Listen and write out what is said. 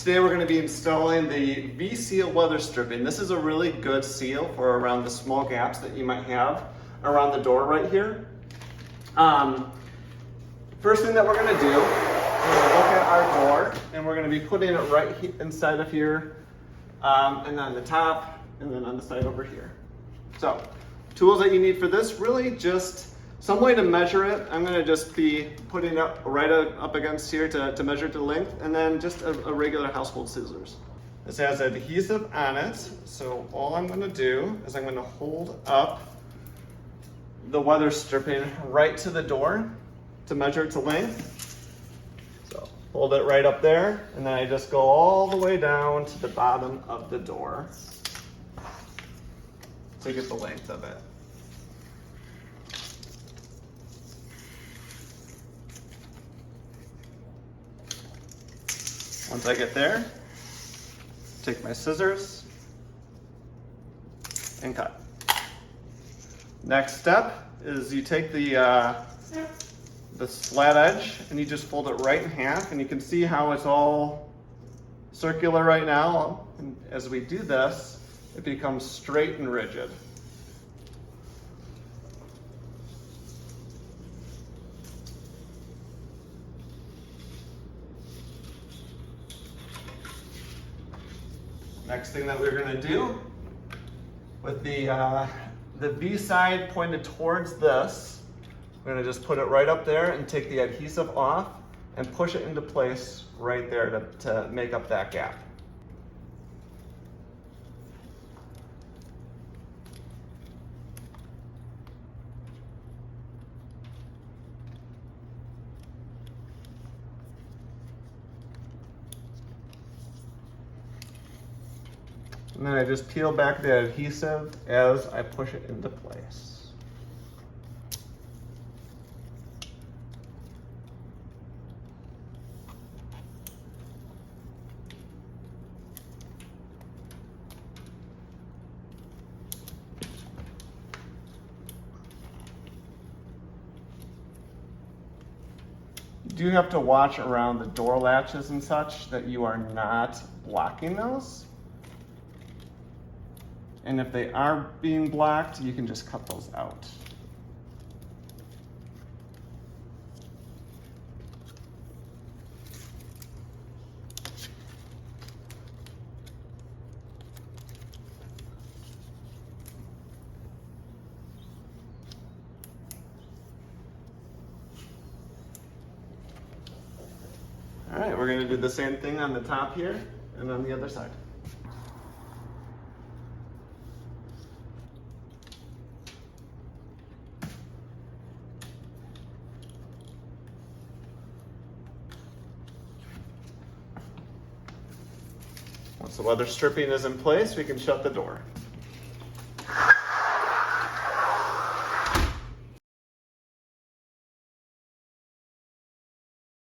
Today we're going to be installing the V-Seal weather stripping. This is a really good seal for around the small gaps that you might have around the door right here. First thing that we're going to do is look at our door, and we're going to be putting it right inside of here, and on the top, and then on the side over here. So, tools that you need for this, really just some way to measure it. I'm going to just be putting it right up against here to measure it to length, and then just a regular household scissors. This has adhesive on it, so all I'm going to do is I'm going to hold up the weather stripping right to the door to measure it to length. So hold it right up there, and then I just go all the way down to the bottom of the door to get the length of it. Once I get there, take my scissors and cut. Next step is you take the flat edge and you just fold it right in half, and you can see how it's all circular right now. And as we do this, it becomes straight and rigid. Next thing that we're going to do with the V side pointed towards this, we're going to just put it right up there and take the adhesive off and push it into place right there to make up that gap. And then I just peel back the adhesive as I push it into place. You do have to watch around the door latches and such that you are not blocking those. And if they are being blocked, you can just cut those out. All right, we're going to do the same thing on the top here and on the other side. Once the weather stripping is in place, we can shut the door.